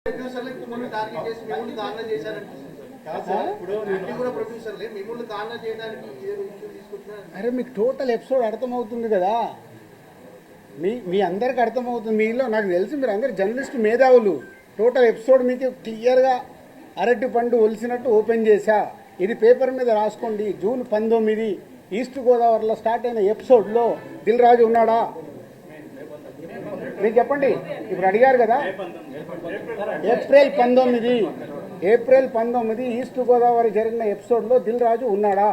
ప్రొడ్యూసర్లు మిమ్మల్ని టార్గెట్ చేసి మిమ్మల్ని దారుణ చేశారనిపిస్తుంది సార్. ఇప్పుడు కూడా ప్రొడ్యూసర్లే మిమ్మల్ని దారుణ చేయడానికి ఇష్యూ తీసుకుంటున్నారు. అరే మీకు టోటల్ ఎపిసోడ్ అర్థమవుతుంది కదా, మీ అందరికి అర్థమవుతుంది. మీలో నాకు తెలిసి మీరు అందరు జర్నలిస్ట్ మేధావులు. టోటల్ ఎపిసోడ్ మీకు క్లియర్గా అరటి పండు ఒలిసినట్టు ఓపెన్ చేశా. ఇది పేపర్ మీద రాసుకోండి. జూన్ 19 ఈస్ట్ గోదావరిలో స్టార్ట్ అయిన ఎపిసోడ్లో దిల్ రాజు ఉన్నాడా? మీరు చెప్పండి. ఇప్పుడు అడిగారు కదా, ఏప్రిల్ 19 ఈస్ట్ గోదావరి జరిగిన ఎపిసోడ్లో దిల్ రాజు ఉన్నాడా?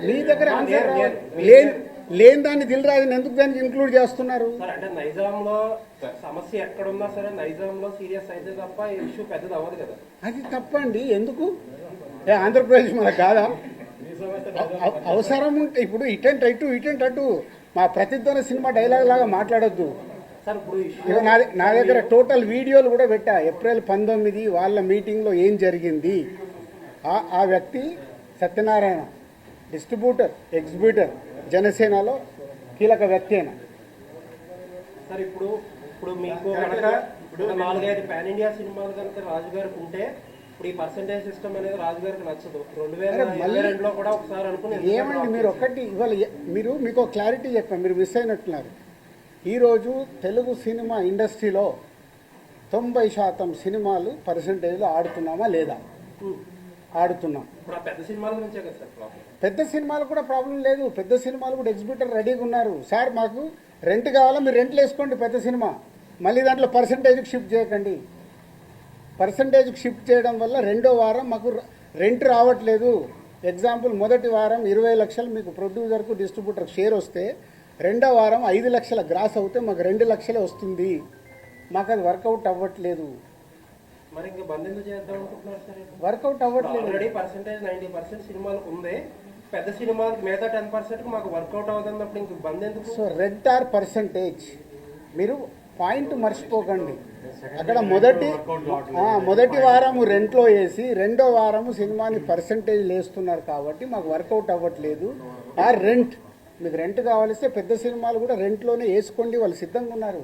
మీ దగ్గర ఆన్సర్ లేని దాన్ని దిల్ రాజుని ఎందుకు దానికి ఇంక్లూడ్ చేస్తున్నారు? అంటే నైజాంలో సమస్య ఎక్కడున్నా సరే నైజాంలో సీరియస్ అయితే తప్ప ఇష్యూ పెద్దది అవ్వదు కదా. అది తప్పండి. ఎందుకు ఆంధ్రప్రదేశ్ మనకు కాదా? అవసరం ఉంటే ఇప్పుడు ఇటెంట్ అటు మా ప్రతిధ్వన సినిమా డైలాగ్ లాగా మాట్లాడొద్దు. నా దగ్గర టోటల్ వీడియోలు కూడా పెట్టా. ఏప్రిల్ 19 వాళ్ళ మీటింగ్లో ఏం జరిగింది. ఆ వ్యక్తి సత్యనారాయణ డిస్ట్రిబ్యూటర్ ఎగ్జిబ్యూటర్ జనసేనలో కీలక వ్యక్తి అయినా. సార్ ఇప్పుడు మీకు కనుక 4-5 పాన్ ఇండియా సినిమాలు కనుక రాజు గారికి ఉంటే ఇప్పుడు ఈ పర్సెంటేజ్ సిస్టమ్ అనేది రాజు గారికి నచ్చదు. 2022లో కూడా ఒకసారి అనుకుని ఏమండి మీరు ఒక్కటి ఇవాళ మీకు క్లారిటీ చెప్పాను, మీరు మిస్ అయినట్టున్నారు. ఈరోజు తెలుగు సినిమా ఇండస్ట్రీలో 90% సినిమాలు పర్సెంటేజ్లో ఆడుతున్నామా లేదా? ఆడుతున్నాం. పెద్ద సినిమాలు కూడా ప్రాబ్లం లేదు. పెద్ద సినిమాలు కూడా ఎగ్జిబ్యూటర్ రెడీగా ఉన్నారు. సార్ మాకు రెంట్ కావాలా, మీరు రెంట్లు వేసుకోండి పెద్ద సినిమా, మళ్ళీ దాంట్లో పర్సంటేజ్కి షిఫ్ట్ చేయకండి. పర్సంటేజ్కి షిఫ్ట్ చేయడం వల్ల రెండో వారం మాకు రెంట్ రావట్లేదు. ఎగ్జాంపుల్, మొదటి వారం 20 లక్షలు మీకు ప్రొడ్యూసర్కు డిస్ట్రిబ్యూటర్కి షేర్ వస్తే రెండో వారం 5 లక్షల గ్రాస్ అవుతే మాకు 2 లక్షలే వస్తుంది. మాకు అది వర్కౌట్ అవ్వట్లేదు. మరి ఇంకా బంద్ ఎందుకు చేద్దాం అనుకుంటున్నారు సార్? వర్కౌట్ అవ్వట్లేదు. ఆల్రెడీ పర్సెంటేజ్ 90% సినిమాలకు ఉంది. పెద్ద సినిమాలకు మిగతా 10% మాకు వర్కౌట్ అవుతున్నప్పుడు ఇంక బంద్ ఎందుకు? సో రెడ్ ఆర్ పర్సెంటేజ్ మీరు పాయింట్ మర్చిపోకండి. అక్కడ మొదటి వారము రెంట్లో వేసి రెండో వారము సినిమాని పర్సెంటేజ్ వేస్తున్నారు కాబట్టి మాకు వర్కౌట్ అవ్వట్లేదు. ఆ రెంట్ మీకు రెంట్ కావాలిస్తే పెద్ద సినిమాలు కూడా రెంట్లోనే వేసుకోండి, వాళ్ళు సిద్ధంగా ఉన్నారు.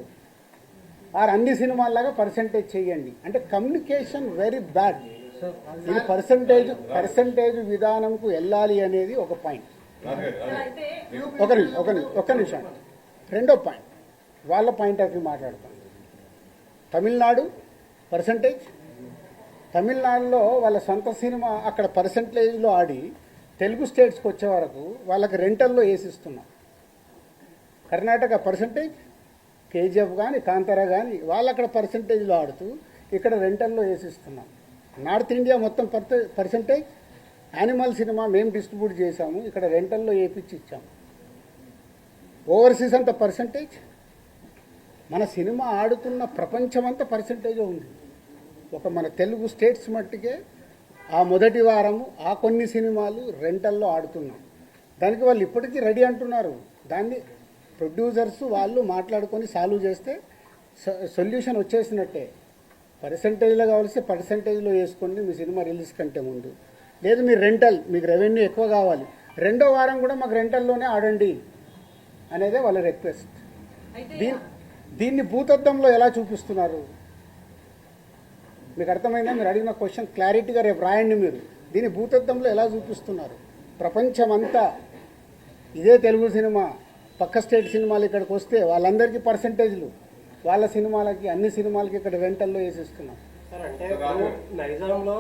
ఆర్ అన్ని సినిమాల్లాగా పర్సెంటేజ్ చేయండి అంటే కమ్యూనికేషన్ వెరీ బ్యాడ్. ఇది పర్సెంటేజ్ విధానంకు వెళ్ళాలి అనేది ఒక పాయింట్. ఒక నిమిషం. రెండో పాయింట్ వాళ్ళ పాయింట్ ఆఫ్ వ్యూ మాట్లాడతాం. తమిళనాడు పర్సంటేజ్, తమిళనాడులో వాళ్ళ సొంత సినిమా అక్కడ పర్సంటేజ్లో ఆడి తెలుగు స్టేట్స్కి వచ్చే వరకు వాళ్ళకి రెంటల్లో వేసిస్తున్నాం. కర్ణాటక పర్సంటేజ్, కేజీఎఫ్ కానీ కాంతారా కానీ వాళ్ళు అక్కడ పర్సంటేజ్లో ఆడుతూ ఇక్కడ రెంటల్లో వేసిస్తున్నాం. నార్త్ ఇండియా మొత్తం పర్సంటేజ్, యానిమల్ సినిమా మేము డిస్ట్రిబ్యూట్ చేశాము, ఇక్కడ రెంటల్లో వేపించి ఇచ్చాము. ఓవర్సీస్ అంతా పర్సంటేజ్. మన సినిమా ఆడుతున్న ప్రపంచమంతా పర్సంటేజ్ ఉంది. ఒక మన తెలుగు స్టేట్స్ మట్టికే ఆ మొదటి వారము ఆ కొన్ని సినిమాలు రెంటల్లో ఆడుతున్నాం. దానికి వాళ్ళు ఇప్పటికీ రెడీ అంటున్నారు. దాన్ని ప్రొడ్యూసర్స్ వాళ్ళు మాట్లాడుకొని సాల్వ్ చేస్తే సొల్యూషన్ వచ్చేసినట్టే. పర్సంటేజ్లో కావాల్సి పర్సంటేజ్లో వేసుకోండి మీ సినిమా రిలీజ్ కంటే ముందు. లేదు మీరు రెంటల్, మీకు రెవెన్యూ ఎక్కువ కావాలి, రెండో వారం కూడా మాకు రెంటల్లోనే ఆడండి అనేదే వాళ్ళ రిక్వెస్ట్. దీన్ని భూతద్దంలో ఎలా చూపిస్తున్నారు మీకు అర్థమైందా? మీరు అడిగిన క్వశ్చన్ క్లారిటీగా రేపు రాయండి. మీరు దీన్ని భూతద్దంలో ఎలా చూపిస్తున్నారు? ప్రపంచమంతా ఇదే తెలుగు సినిమా, పక్క స్టేట్ సినిమాలు ఇక్కడికి వస్తే వాళ్ళందరికీ పర్సంటేజ్లు, వాళ్ళ సినిమాలకి అన్ని సినిమాలకి ఇక్కడ రెంటల్లో వేసిస్తున్నాం. సార్ అంటే నైజాంలో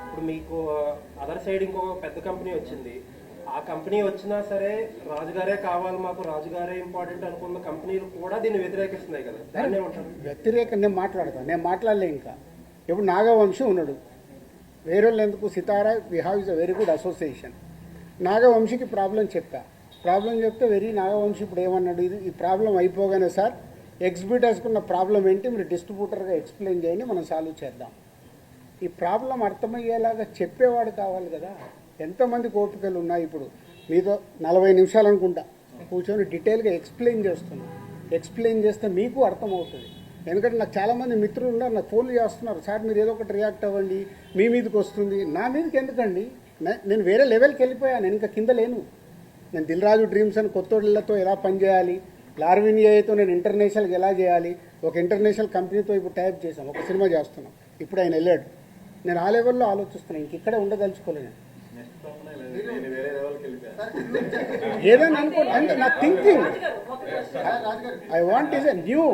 ఇప్పుడు మీకు అదర్ సైడ్ ఇంకో పెద్ద కంపెనీ వచ్చింది. ఆ కంపెనీ వచ్చినా సరే రాజుగారే కావాలి, మాకు రాజుగారే ఇంపార్టెంట్ అనుకున్న కంపెనీలు కూడా దీన్ని వ్యతిరేకిస్తున్నాయి కదా. వ్యతిరేకం నేను మాట్లాడలే. ఇంకా ఇప్పుడు నాగవంశీ ఉన్నాడు, వేరే వాళ్ళు ఎందుకు? Sithara we have is a very good association. నాగవంశీకి ప్రాబ్లం చెప్తే వెరీ నాగవంశీ ఇప్పుడు ఏమన్నాడు, ఈ ప్రాబ్లం అయిపోగానే సార్ ఎగ్జిబ్యూటర్స్కున్న ప్రాబ్లం ఏంటి మీరు డిస్ట్రిబ్యూటర్గా ఎక్స్ప్లెయిన్ చేయండి, మనం సాల్వ్ చేద్దాం. ఈ ప్రాబ్లం అర్థమయ్యేలాగా చెప్పేవాడు కావాలి కదా. ఎంతమందికి ఓపికలు ఉన్నాయి? ఇప్పుడు మీతో 40 నిమిషాలు అనుకుంటా కూర్చొని డీటెయిల్గా ఎక్స్ప్లెయిన్ చేస్తే మీకు అర్థమవుతుంది. ఎందుకంటే నాకు చాలామంది మిత్రులు ఉన్నారు, నాకు ఫోన్లు చేస్తున్నారు, సార్ మీరు ఏదో ఒకటి రియాక్ట్ అవ్వండి, మీ మీదకి వస్తుంది. నా మీదకి ఎందుకండి? నేను వేరే లెవెల్కి వెళ్ళిపోయాను, నేను ఇంకా కింద లేను. నేను దిల్ రాజు డ్రీమ్స్ అని కొత్తోళ్ళతో ఎలా పనిచేయాలి, లార్విన్ ఏతో నేను ఇంటర్నేషనల్కి ఎలా చేయాలి, ఒక ఇంటర్నేషనల్ కంపెనీతో ఇప్పుడు టైప్ చేసాం, ఒక సినిమా చేస్తున్నాం. ఇప్పుడు ఆయన వెళ్ళాడు. నేను ఆ లెవెల్లో ఆలోచిస్తున్నాను, ఇంక ఇక్కడే ఉండదలుచుకోలేను. ఏదైనా అనుకో అంటే నా thinking I want is a new